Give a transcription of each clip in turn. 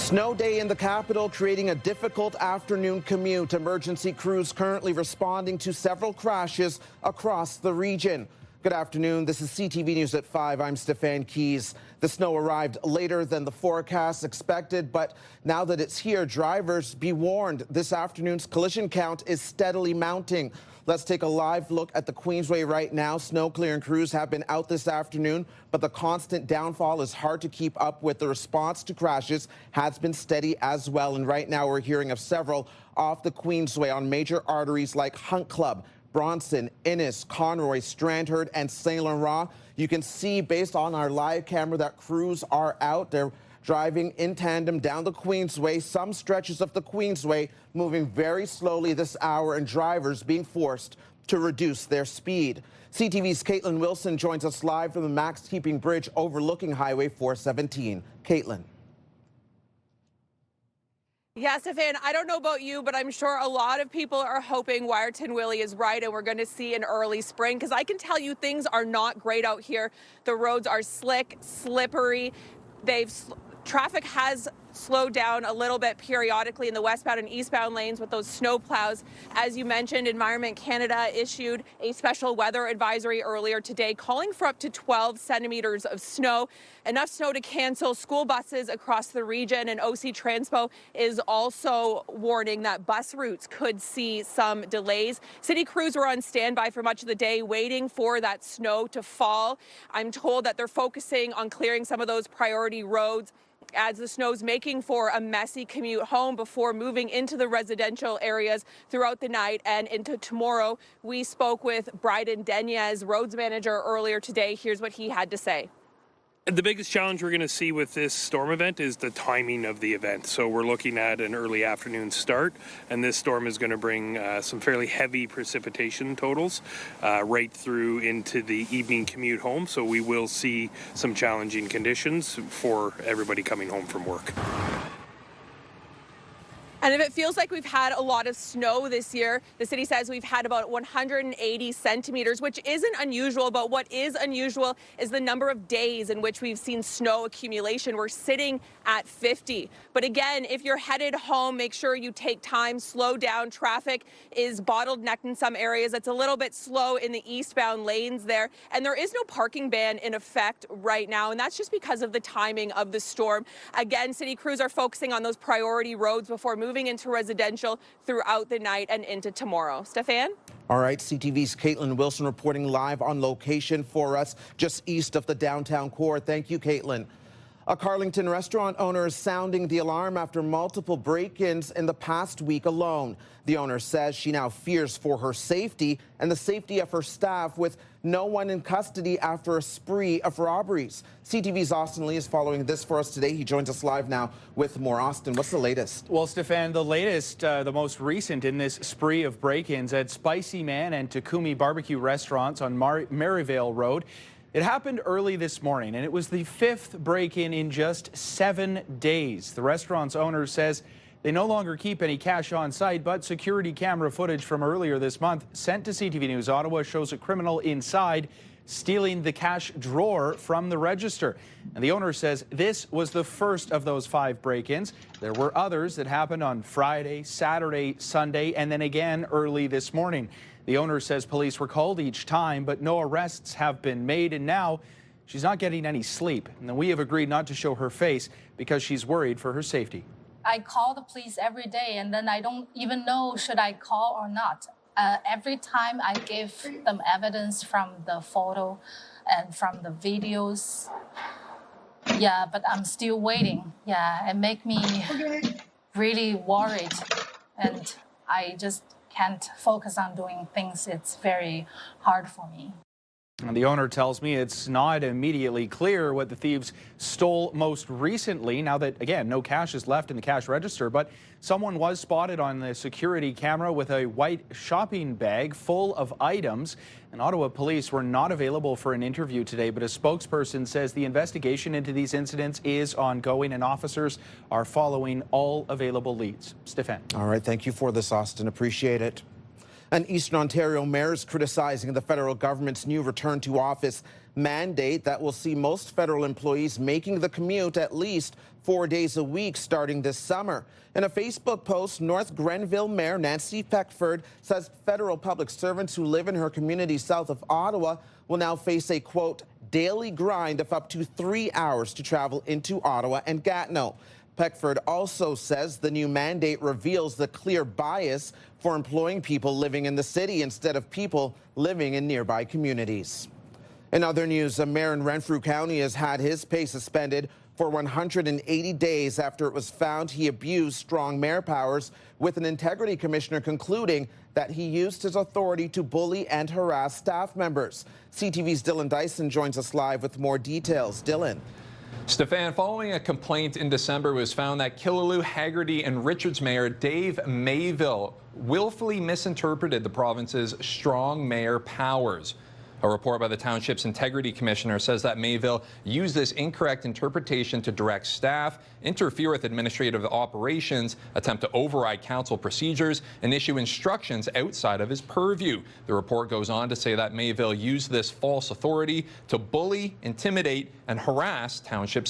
Snow day in the capital, creating a difficult afternoon commute. Emergency crews currently responding to several crashes across the region. Good afternoon. This is CTV News at 5. I'm Stefan. The snow arrived later than the forecast expected, but now that it's here, drivers be warned. This afternoon's collision count is steadily mounting. Let's take a live look at the Queensway right now. Snow clearing crews have been out this afternoon, but the constant downfall is hard to keep up with. The response to crashes has been steady as well. And right now we're hearing of several off the Queensway on major arteries like Hunt Club, Bronson, Innis, Conroy, Strandherd, and St. Laurent. You can see based on our live camera that crews are out. They're driving in tandem down the Queensway, some stretches of the Queensway moving very slowly this hour, and drivers being forced to reduce their speed. CTV's Caitlin Wilson joins us live from the Max Keeping Bridge overlooking Highway 417. Caitlin. Yeah, Stefan, I don't know about you, but I'm sure a lot of people are hoping Wiarton Willie is right and we're going to see an early spring, because I can tell you things are not great out here. The roads are slick, slippery. Traffic has slowed down a little bit periodically in the westbound and eastbound lanes with those snow plows. As you mentioned, Environment Canada issued a special weather advisory earlier today calling for up to 12 centimeters of snow, enough snow to cancel school buses across the region. And OC Transpo is also warning that bus routes could see some delays. City crews were on standby for much of the day waiting for that snow to fall. I'm told that they're focusing on clearing some of those priority roads as the snow's making for a messy commute home before moving into the residential areas throughout the night and into tomorrow. We spoke with Bryden Denez, roads manager, earlier today. Here's what he had to say. The biggest challenge we're going to see with this storm event is the timing of the event. So we're looking at an early afternoon start, and this storm is going to bring some fairly heavy precipitation totals right through into the evening commute home. So we will see some challenging conditions for everybody coming home from work. And if it feels like we've had a lot of snow this year, the city says we've had about 180 centimeters, which isn't unusual. But what is unusual is the number of days in which we've seen snow accumulation. We're sitting at 50. But again, if you're headed home, make sure you take time, slow down. Traffic is bottlenecked in some areas. It's a little bit slow in the eastbound lanes there. And there is no parking ban in effect right now. And that's just because of the timing of the storm. Again, city crews are focusing on those priority roads before moving into residential throughout the night and into tomorrow. Stefan? All right, CTV's Caitlin Wilson reporting live on location for us just east of the downtown core. Thank you, Caitlin. A Carlington restaurant owner is sounding the alarm after multiple break-ins in the past week alone. The owner says she now fears for her safety and the safety of her staff, with no one in custody after a spree of robberies. CTV's Austin Lee is following this for us today. He joins us live now with more. Austin, what's the latest? Well, Stefan, the latest, the most recent in this spree of break-ins at Spicy Man and Takumi Barbecue restaurants on Maryvale Road. It happened early this morning, and it was the 5th break-in in just 7 days. The restaurant's owner says they no longer keep any cash on site, but security camera footage from earlier this month sent to CTV News Ottawa shows a criminal inside stealing the cash drawer from the register. And the owner says this was the first of those 5 break-ins. There were others that happened on Friday, Saturday, Sunday, and then again early this morning. The owner says police were called each time, but no arrests have been made, and now she's not getting any sleep. And we have agreed not to show her face because she's worried for her safety. I call the police every day, and then I don't even know should I call or not. Every time I give them evidence from the photo and from the videos. Yeah, but I'm still waiting. Yeah, it makes me really worried, and I just can't focus on doing things. It's very hard for me. And the owner tells me it's not immediately clear what the thieves stole most recently, now that, again, no cash is left in the cash register. But someone was spotted on the security camera with a white shopping bag full of items. And Ottawa police were not available for an interview today, but a spokesperson says the investigation into these incidents is ongoing and officers are following all available leads. Stefan. All right, thank you for this, Austin. Appreciate it. An Eastern Ontario mayor is criticizing the federal government's new return to office mandate that will see most federal employees making the commute at least 4 days a week starting this summer. In a Facebook post, North Grenville Mayor Nancy Peckford says federal public servants who live in her community south of Ottawa will now face a, quote, daily grind of up to 3 hours to travel into Ottawa and Gatineau. Peckford also says the new mandate reveals the clear bias for employing people living in the city instead of people living in nearby communities. In other news, a mayor in Renfrew County has had his pay suspended for 180 days after it was found he abused strong mayor powers, with an integrity commissioner concluding that he used his authority to bully and harass staff members. CTV's Dylan Dyson joins us live with more details. Dylan. Stefan, following a complaint in December, it was found that Killaloe, Haggerty and Richards Mayor Dave Mayville willfully misinterpreted the province's strong mayor powers. A report by the township's integrity commissioner says that Mayville used this incorrect interpretation to direct staff, interfere with administrative operations, attempt to override council procedures, and issue instructions outside of his purview. The report goes on to say that Mayville used this false authority to bully, intimidate, and harass township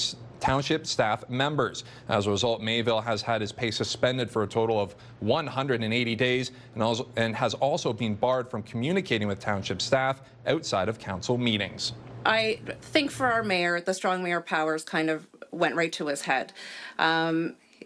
staff members. As a result, Mayville has had his pay suspended for a total of 180 days and has also been barred from communicating with township staff outside of council meetings. I think for our mayor, the strong mayor powers kind of went right to his head.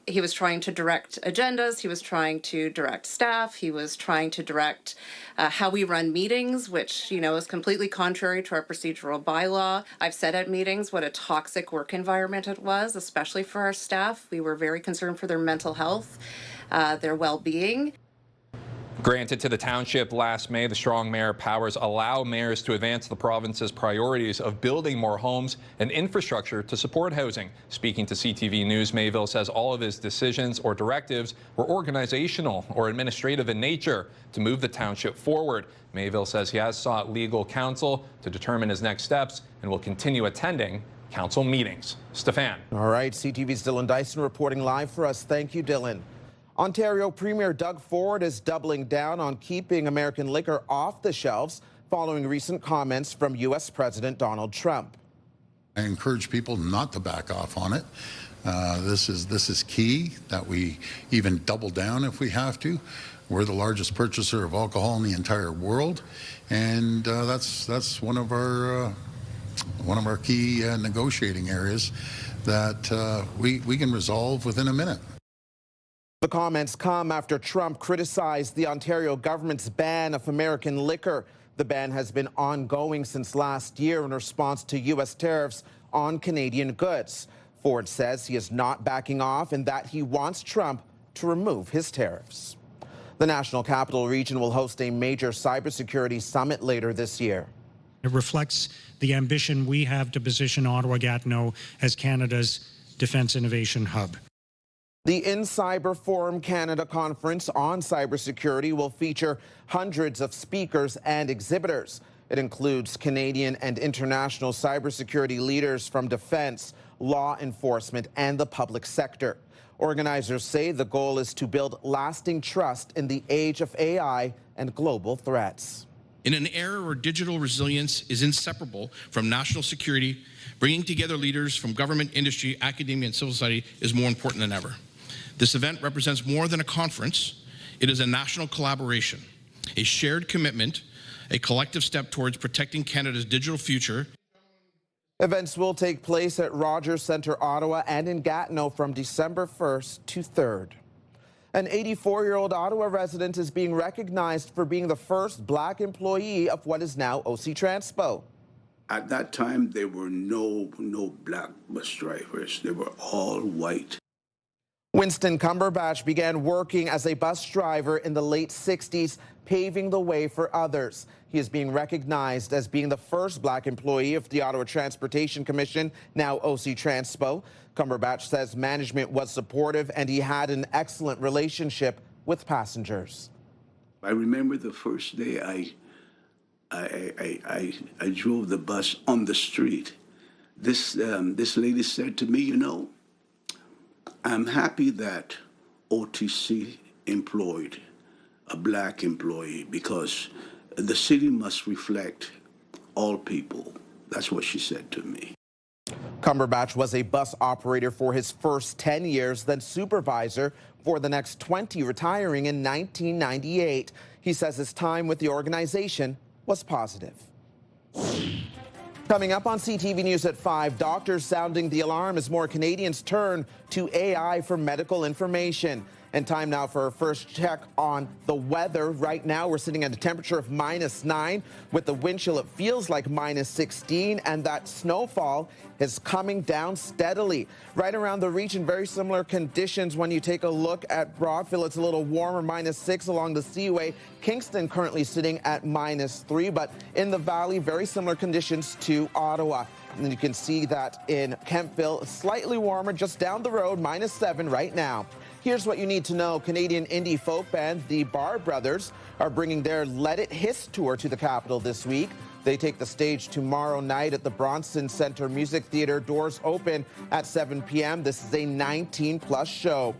He was trying to direct agendas, he was trying to direct staff, he was trying to direct how we run meetings, which, you know, is completely contrary to our procedural bylaw. I've said at meetings what a toxic work environment it was, especially for our staff. We were very concerned for their mental health, their well-being. Granted to the township last May, the strong mayor powers allow mayors to advance the province's priorities of building more homes and infrastructure to support housing. Speaking to CTV News, Mayville says all of his decisions or directives were organizational or administrative in nature to move the township forward. Mayville says he has sought legal counsel to determine his next steps and will continue attending council meetings. Stefan. All right, CTV's Dylan Dyson reporting live for us. Thank you, Dylan. Ontario Premier Doug Ford is doubling down on keeping American liquor off the shelves following recent comments from U.S. President Donald Trump. I encourage people not to back off on it. This is key that we even double down if we have to. We're the largest purchaser of alcohol in the entire world, and that's one of our key negotiating areas that we can resolve within a minute. The comments come after Trump criticized the Ontario government's ban of American liquor. The ban has been ongoing since last year in response to U.S. tariffs on Canadian goods. Ford says he is not backing off and that he wants Trump to remove his tariffs. The National Capital Region will host a major cybersecurity summit later this year. It reflects the ambition we have to position Ottawa-Gatineau as Canada's defense innovation hub. The In Cyber Forum Canada Conference on Cybersecurity will feature hundreds of speakers and exhibitors. It includes Canadian and international cybersecurity leaders from defense, law enforcement, and the public sector. Organizers say the goal is to build lasting trust in the age of AI and global threats. In an era where digital resilience is inseparable from national security, bringing together leaders from government, industry, academia, and civil society is more important than ever. This event represents more than a conference. It is a national collaboration, a shared commitment, a collective step towards protecting Canada's digital future. Events will take place at Rogers Centre, Ottawa, and in Gatineau from December 1st to 3rd. An 84-year-old Ottawa resident is being recognized for being the first Black employee of what is now OC Transpo. At that time, there were no Black bus drivers. They were all white. Winston Cumberbatch began working as a bus driver in the late 60s, paving the way for others. He is being recognized as being the first Black employee of the Ottawa Transportation Commission, now OC Transpo. Cumberbatch says management was supportive and he had an excellent relationship with passengers. I remember the first day I drove the bus on the street. This lady said to me, you know, I'm happy that OTC employed a black employee because the city must reflect all people. That's what she said to me. Cumberbatch was a bus operator for his first 10 years, then supervisor for the next 20, retiring in 1998. He says his time with the organization was positive. Coming up on CTV News at 5, doctors sounding the alarm as more Canadians turn to AI for medical information. And time now for our first check on the weather. Right now, we're sitting at a temperature of -9. With the wind chill, it feels like -16, and that snowfall is coming down steadily. Right around the region, very similar conditions. When you take a look at Broadville, it's a little warmer, -6 along the Seaway. Kingston currently sitting at -3, but in the valley, very similar conditions to Ottawa. And you can see that in Kemptville, slightly warmer just down the road, -7 right now. Here's what you need to know. Canadian indie folk band, the Bar Brothers, are bringing their Let It Hiss tour to the capital this week. They take the stage tomorrow night at the Bronson Centre Music Theatre. Doors open at 7 p.m. This is a 19-plus show.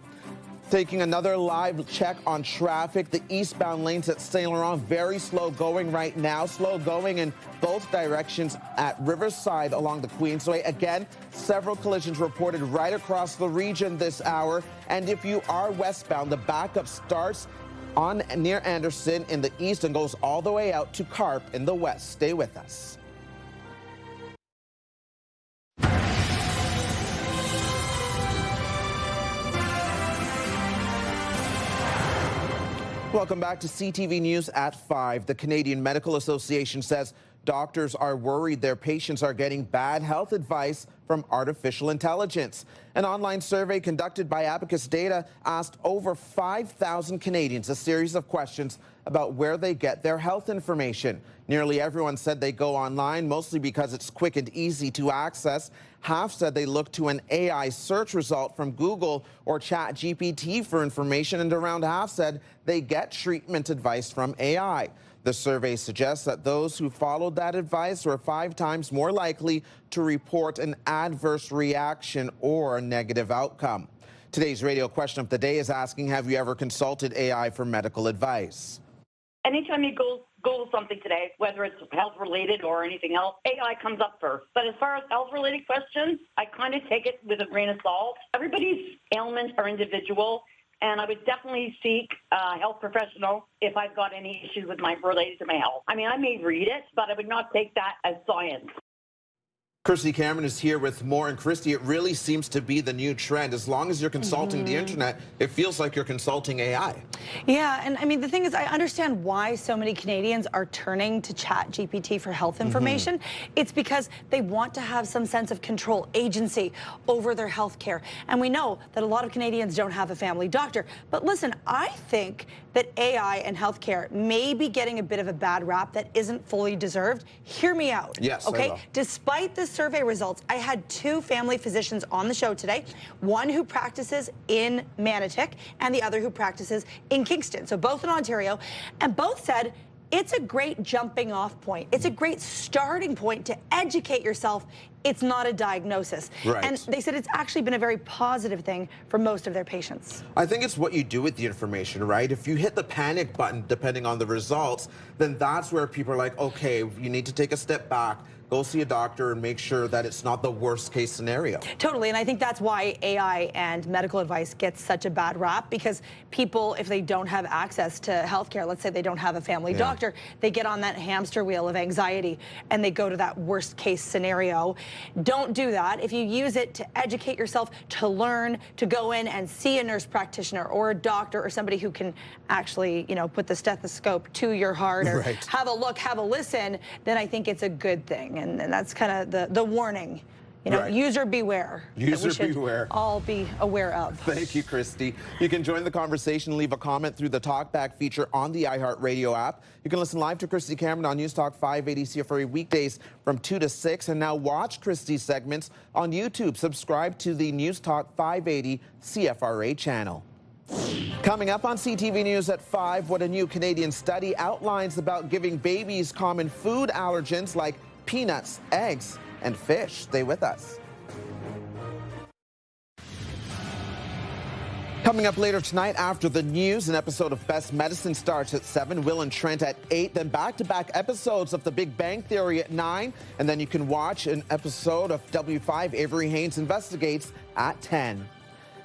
Taking another live check on traffic, the eastbound lanes at Saint Laurent, very slow going right now. Slow going in both directions at Riverside along the Queensway. Again, several collisions reported right across the region this hour. And if you are westbound, the backup starts on near Anderson in the east and goes all the way out to Carp in the west. Stay with us. Welcome back to CTV News at 5. The Canadian Medical Association says doctors are worried their patients are getting bad health advice from artificial intelligence. An online survey conducted by Abacus Data asked over 5,000 Canadians a series of questions about where they get their health information. Nearly everyone said they go online, mostly because it's quick and easy to access. Half said they look to an AI search result from Google or ChatGPT for information, and around half said they get treatment advice from AI. The survey suggests that those who followed that advice were 5 times more likely to report an adverse reaction or a negative outcome. Today's radio question of the day is asking, have you ever consulted AI for medical advice? Anytime you Google something today, whether it's health-related or anything else, AI comes up first. But as far as health-related questions, I kind of take it with a grain of salt. Everybody's ailments are individual, and I would definitely seek a health professional if I've got any issues related to my health. I mean, I may read it, but I would not take that as science. Kirsty Cameron is here with more. And Kirsty, it really seems to be the new trend. As long as you're consulting the internet, it feels like you're consulting AI. Yeah, and I mean, the thing is, I understand why so many Canadians are turning to ChatGPT for health information. It's because they want to have some sense of control, agency over their health care. And we know that a lot of Canadians don't have a family doctor. But listen, I think that AI and healthcare may be getting a bit of a bad rap that isn't fully deserved. Hear me out. Yes, okay? Despite the survey results, I had 2 family physicians on the show today, one who practices in Manotick and the other who practices in Kingston, so both in Ontario, and both said it's a great jumping off point. It's a great starting point to educate yourself. It's not a diagnosis. Right. And they said it's actually been a very positive thing for most of their patients. I think it's what you do with the information, right? If you hit the panic button, depending on the results, then that's where people are like, okay, you need to take a step back, go see a doctor and make sure that it's not the worst case scenario. Totally, and I think that's why AI and medical advice gets such a bad rap, because people, if they don't have access to healthcare, let's say they don't have a family doctor, they get on that hamster wheel of anxiety and they go to that worst case scenario. Don't do that. If you use it to educate yourself, to learn, to go in and see a nurse practitioner or a doctor or somebody who can actually, you know, put the stethoscope to your heart or have a look, have a listen, then I think it's a good thing. And that's kind of the warning. You know, user beware. User beware. All be aware of. Thank you, Christy. You can join the conversation, leave a comment through the Talkback feature on the iHeartRadio app. You can listen live to Christy Cameron on News Talk 580 CFRA weekdays from 2 to 6. And now watch Christy's segments on YouTube. Subscribe to the News Talk 580 CFRA channel. Coming up on CTV News at 5, what a new Canadian study outlines about giving babies common food allergens like peanuts, eggs, and fish. Stay with us. Coming up later tonight after the news, an episode of Best Medicine starts at 7, Will and Trent at 8, then back-to-back episodes of The Big Bang Theory at 9, and then you can watch an episode of W5 Avery Haynes Investigates at 10.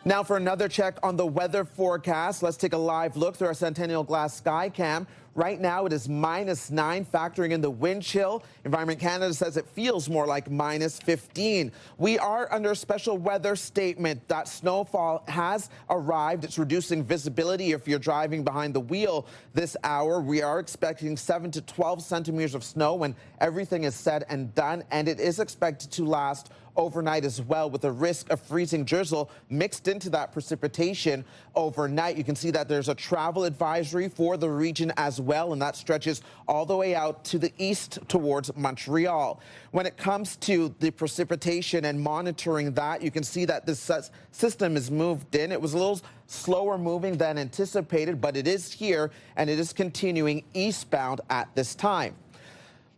Now for another check on the weather forecast, let's take a live look through our Centennial Glass Sky Cam. Right now it is -9, factoring in the wind chill. Environment Canada says it feels more like -15. We are under a special weather statement. That snowfall has arrived. It's reducing visibility if you're driving behind the wheel this hour. We are expecting 7 to 12 centimeters of snow when everything is said and done, and it is expected to last overnight as well, with a risk of freezing drizzle mixed into that precipitation overnight. You can see that there's a travel advisory for the region as well, and that stretches all the way out to the east towards Montreal. When it comes to the precipitation and monitoring that, you can see that this system is moved in. It was a little slower moving than anticipated, but it is here and it is continuing eastbound at this time.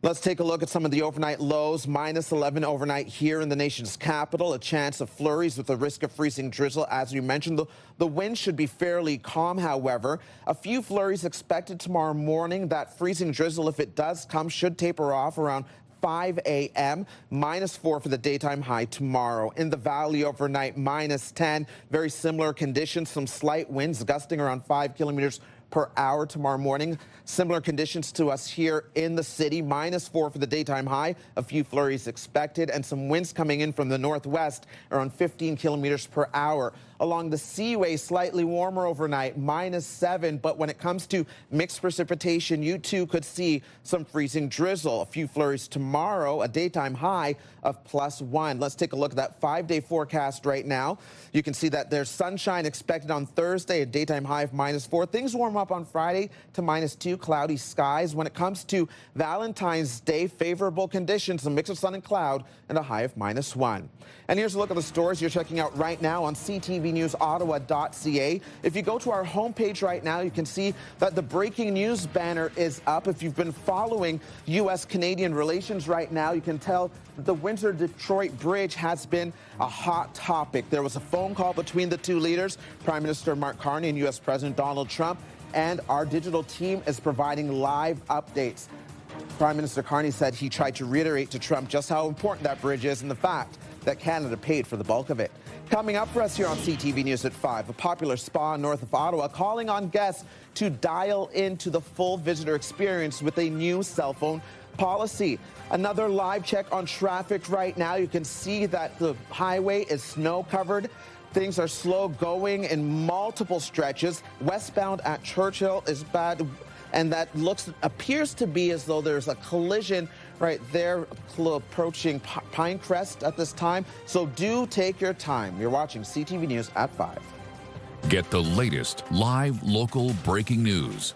Let's take a look at some of the overnight lows. -11 overnight here in the nation's capital. A chance of flurries with a risk of freezing drizzle. As we mentioned, the wind should be fairly calm, however. A few flurries expected tomorrow morning. That freezing drizzle, if it does come, should taper off around 5 a.m. -4 for the daytime high tomorrow. In the valley overnight, -10. Very similar conditions. Some slight winds gusting around 5 kilometers per hour tomorrow morning. Similar conditions to us here in the city. -4 for the daytime high. A few flurries expected and some winds coming in from the northwest around 15 kilometers per hour. Along the seaway, slightly warmer overnight, -7. But when it comes to mixed precipitation, you too could see some freezing drizzle. A few flurries tomorrow, a daytime high of +1. Let's take a look at that 5-day forecast right now. You can see that there's sunshine expected on Thursday, a daytime high of -4. Things warm up on Friday to -2, cloudy skies. When it comes to Valentine's Day, favorable conditions, a mix of sun and cloud, and a high of -1. And here's a look at the stories you're checking out right now on ctvnewsottawa.ca. If you go to our homepage right now, you can see that the breaking news banner is up. If you've been following U.S.-Canadian relations right now, you can tell that the Windsor-Detroit Bridge has been a hot topic. There was a phone call between the two leaders, Prime Minister Mark Carney and U.S. President Donald Trump, and our digital team is providing live updates. Prime Minister Carney said he tried to reiterate to Trump just how important that bridge is and the fact that Canada paid for the bulk of it. Coming up for us here on CTV News at 5, a popular spa north of Ottawa calling on guests to dial into the full visitor experience with a new cell phone policy. Another live check on traffic right now. You can see that the highway is snow covered. Things are slow going in multiple stretches. Westbound at Churchill is bad, and that appears to be as though there's a collision right there approaching Pinecrest at this time. So do take your time. You're watching CTV News at 5. Get the latest live local breaking news.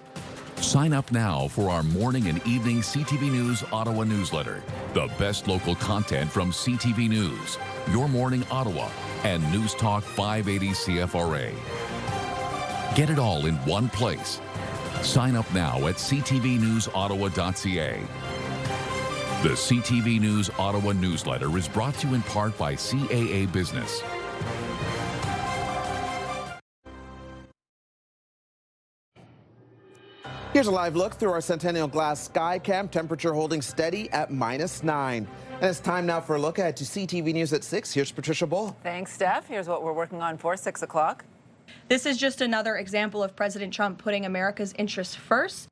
Sign up now for our morning and evening CTV News Ottawa newsletter. The best local content from CTV News, Your Morning Ottawa, and News Talk 580 CFRA. Get it all in one place. Sign up now at ctvnewsottawa.ca. The CTV News Ottawa newsletter is brought to you in part by CAA Business. Here's a live look through our Centennial Glass Sky Cam. Temperature holding steady at -9. And it's time now for a look ahead to CTV News at 6. Here's Patricia Bull. Thanks, Steph. Here's what we're working on for 6 o'clock. This is just another example of President Trump putting America's interests first.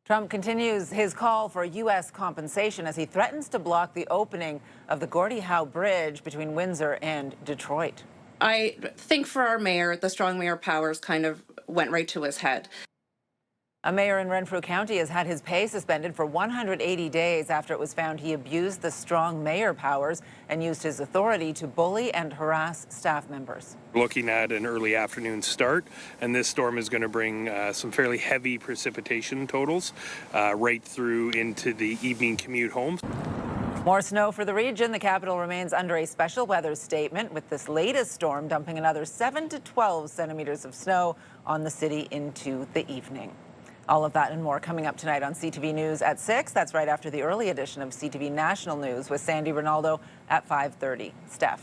Trump continues his call for U.S. compensation as he threatens to block the opening of the Gordie Howe Bridge between Windsor and Detroit. I think for our mayor, the strong mayor powers kind of went right to his head. A mayor in Renfrew County has had his pay suspended for 180 days after it was found he abused the strong mayor powers and used his authority to bully and harass staff members. Looking at an early afternoon start, and this storm is going to bring some fairly heavy precipitation totals right through into the evening commute home. More snow for the region. The capital remains under a special weather statement, with this latest storm dumping another 7 to 12 centimeters of snow on the city into the evening. All of that and more coming up tonight on CTV News at 6. That's right after the early edition of CTV National News with Sandy Ronaldo at 5:30. Steph.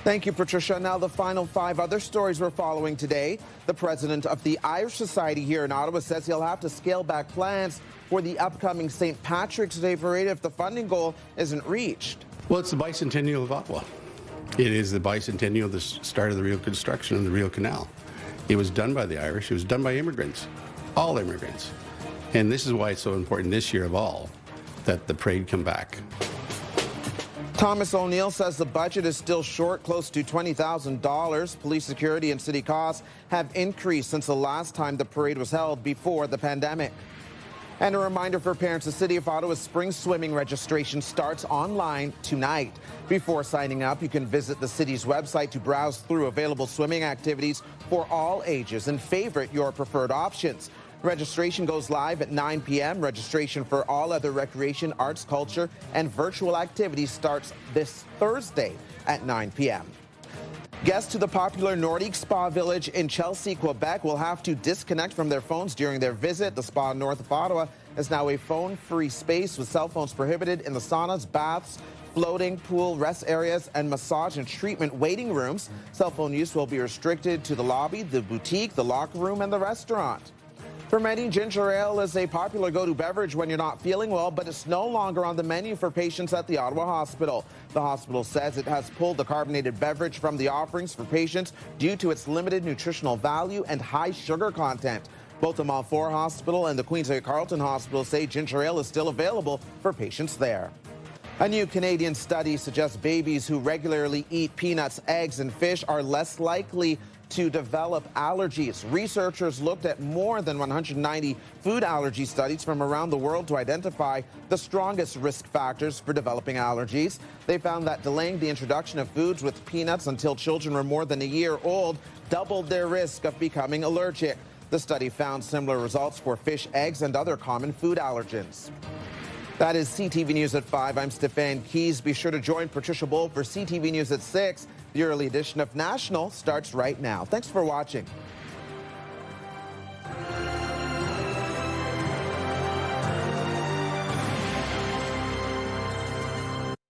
Thank you, Patricia. Now the final 5 other stories we're following today. The president of the Irish Society here in Ottawa says he'll have to scale back plans for the upcoming St. Patrick's Day parade if the funding goal isn't reached. Well, it's the bicentennial of Ottawa. It is the bicentennial of the start of the real construction of the Real Canal. It was done by the Irish. It was done by immigrants, all immigrants. And this is why it's so important this year of all that the parade come back. Thomas O'Neill says the budget is still short, close to $20,000. Police security and city costs have increased since the last time the parade was held before the pandemic. And a reminder for parents, the City of Ottawa's spring swimming registration starts online tonight. Before signing up, you can visit the city's website to browse through available swimming activities for all ages and favorite your preferred options. Registration goes live at 9 p.m. Registration for all other recreation, arts, culture, and virtual activities starts this Thursday at 9 p.m. Guests to the popular Nordique Spa Village in Chelsea, Quebec will have to disconnect from their phones during their visit. The spa north of Ottawa is now a phone-free space with cell phones prohibited in the saunas, baths, floating pool, rest areas, and massage and treatment waiting rooms. Cell phone use will be restricted to the lobby, the boutique, the locker room, and the restaurant. For many, ginger ale is a popular go-to beverage when you're not feeling well, but it's no longer on the menu for patients at the Ottawa Hospital. The hospital says it has pulled the carbonated beverage from the offerings for patients due to its limited nutritional value and high sugar content. Both the Montfort Hospital and the Queen's Carleton Hospital say ginger ale is still available for patients there. A new Canadian study suggests babies who regularly eat peanuts, eggs, and fish are less likely to develop allergies. Researchers looked at more than 190 food allergy studies from around the world to identify the strongest risk factors for developing allergies. They found that delaying the introduction of foods with peanuts until children were more than a year old doubled their risk of becoming allergic. The study found similar results for fish, eggs, and other common food allergens. That is CTV News at 5. I'm Stefan Keys. Be sure to join Patricia Bull for CTV News at 6. The early edition of National starts right now. Thanks for watching.